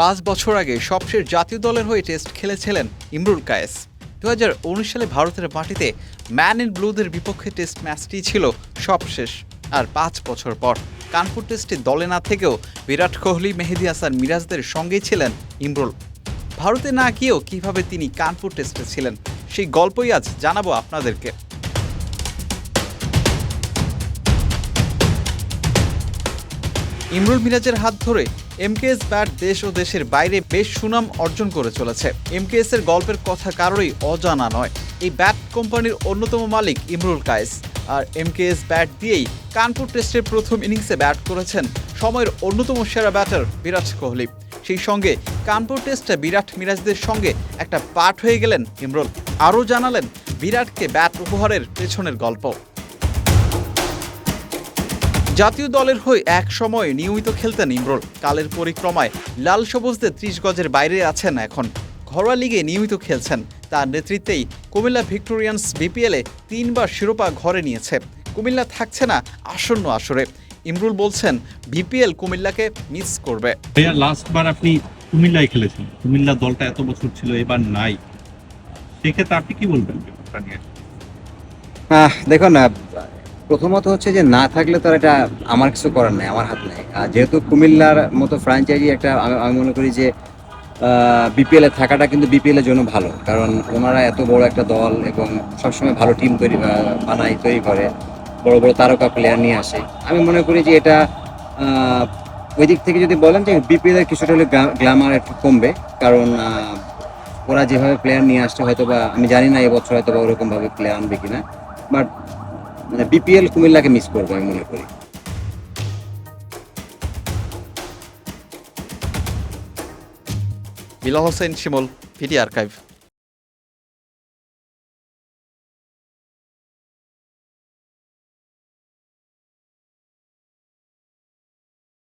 5 বছর আগে সবশেষ জাতীয় দলের হয়ে টেস্ট খেলেছিলেন ইমরুল কায়েস। 2019 সালে ভারতের মাটিতে ম্যান ইন ব্লুদের বিপক্ষে টেস্ট ম্যাচটি ছিল সবশেষ। আর 5 বছর পর কানপুর টেস্টে দলে না থেকেও বিরাট কোহলি, মেহেদী হাসান, মিরাজদের সঙ্গেই ছিলেন ইমরুল। ভারতে না গিয়েও কিভাবে তিনি কানপুর টেস্টে ছিলেন সেই গল্পই আজ জানাবো আপনাদেরকে। ইমরুল মিরাজের হাত ধরে এমকেএস ব্যাট দেশ ও দেশের বাইরে বেশ সুনাম অর্জন করে চলেছে। এমকেএস এর গল্পের কথা কারোরই অজানা নয়। এই ব্যাট কোম্পানির অন্যতম মালিক ইমরুল কায়েস। আর এমকেএস ব্যাট দিয়েই কানপুর টেস্টের প্রথম ইনিংসে ব্যাট করেছেন সময়ের অন্যতম সেরা ব্যাটার বিরাট কোহলি। সেই সঙ্গে কানপুর টেস্টে বিরাট মিরাজদের সঙ্গে একটা পাঠ হয়ে গেলেন ইমরুল। আরও জানালেন বিরাটকে ব্যাট উপহারের পেছনের গল্প। জাতীয় দলের হয়ে এক সময় নিয়মিত খেলতেন ইমরুল। কালের পরিক্রমায় লাল সবুজদের 30 গজের বাইরে আছেন এখন। ঘরোয়া লিগে নিয়মিত খেলছেন। তার নেতৃত্বেই কুমিল্লা ভিক্টোরিয়ান্স বিপিএলে 3 বার শিরোপা ঘরে নিয়েছে। কুমিল্লা থাকছে না আসন্ন আসরে। ইমরুল বলছেন বিপিএল কুমিল্লাকে মিস করবে। লাস্টবার আপনি কুমিল্লায় খেলেছেন, কুমিল্লা দলটা এত বছর ছিল, এবার নাই, সেক্ষেত্রে আপনি কি বলবেন ব্যাপারটা নিয়ে? দেখুন, প্রথমত হচ্ছে যে না থাকলে তো এটা আমার কিছু করার নেই, আমার হাত নেই। যেহেতু কুমিল্লার মতো ফ্র্যাঞ্চাইজি একটা, আমি মনে করি যে বিপিএলে থাকাটা কিন্তু বিপিএলের জন্য ভালো, কারণ ওনারা এত বড় একটা দল এবং সবসময় ভালো টিম তৈরি করে, বড় বড় তারকা প্লেয়ার নিয়ে আসে। আমি মনে করি যে এটা ওই দিক থেকে যদি বলেন যে বিপিএলের কিছুটা হলে গ্ল্যামার একটু কমবে, কারণ ওরা যেভাবে প্লেয়ার নিয়ে আসছে হয়তো বা আমি জানি না এবছর হয়তো বা ওরকমভাবে প্লেয়ার আনবে কিনা, বাট মানে বিপিএল কুমিল্লাকে মিস করবো আমি মনে করি। বিলাল হোসেন শিমুল, ভিডি আর্কাইভ।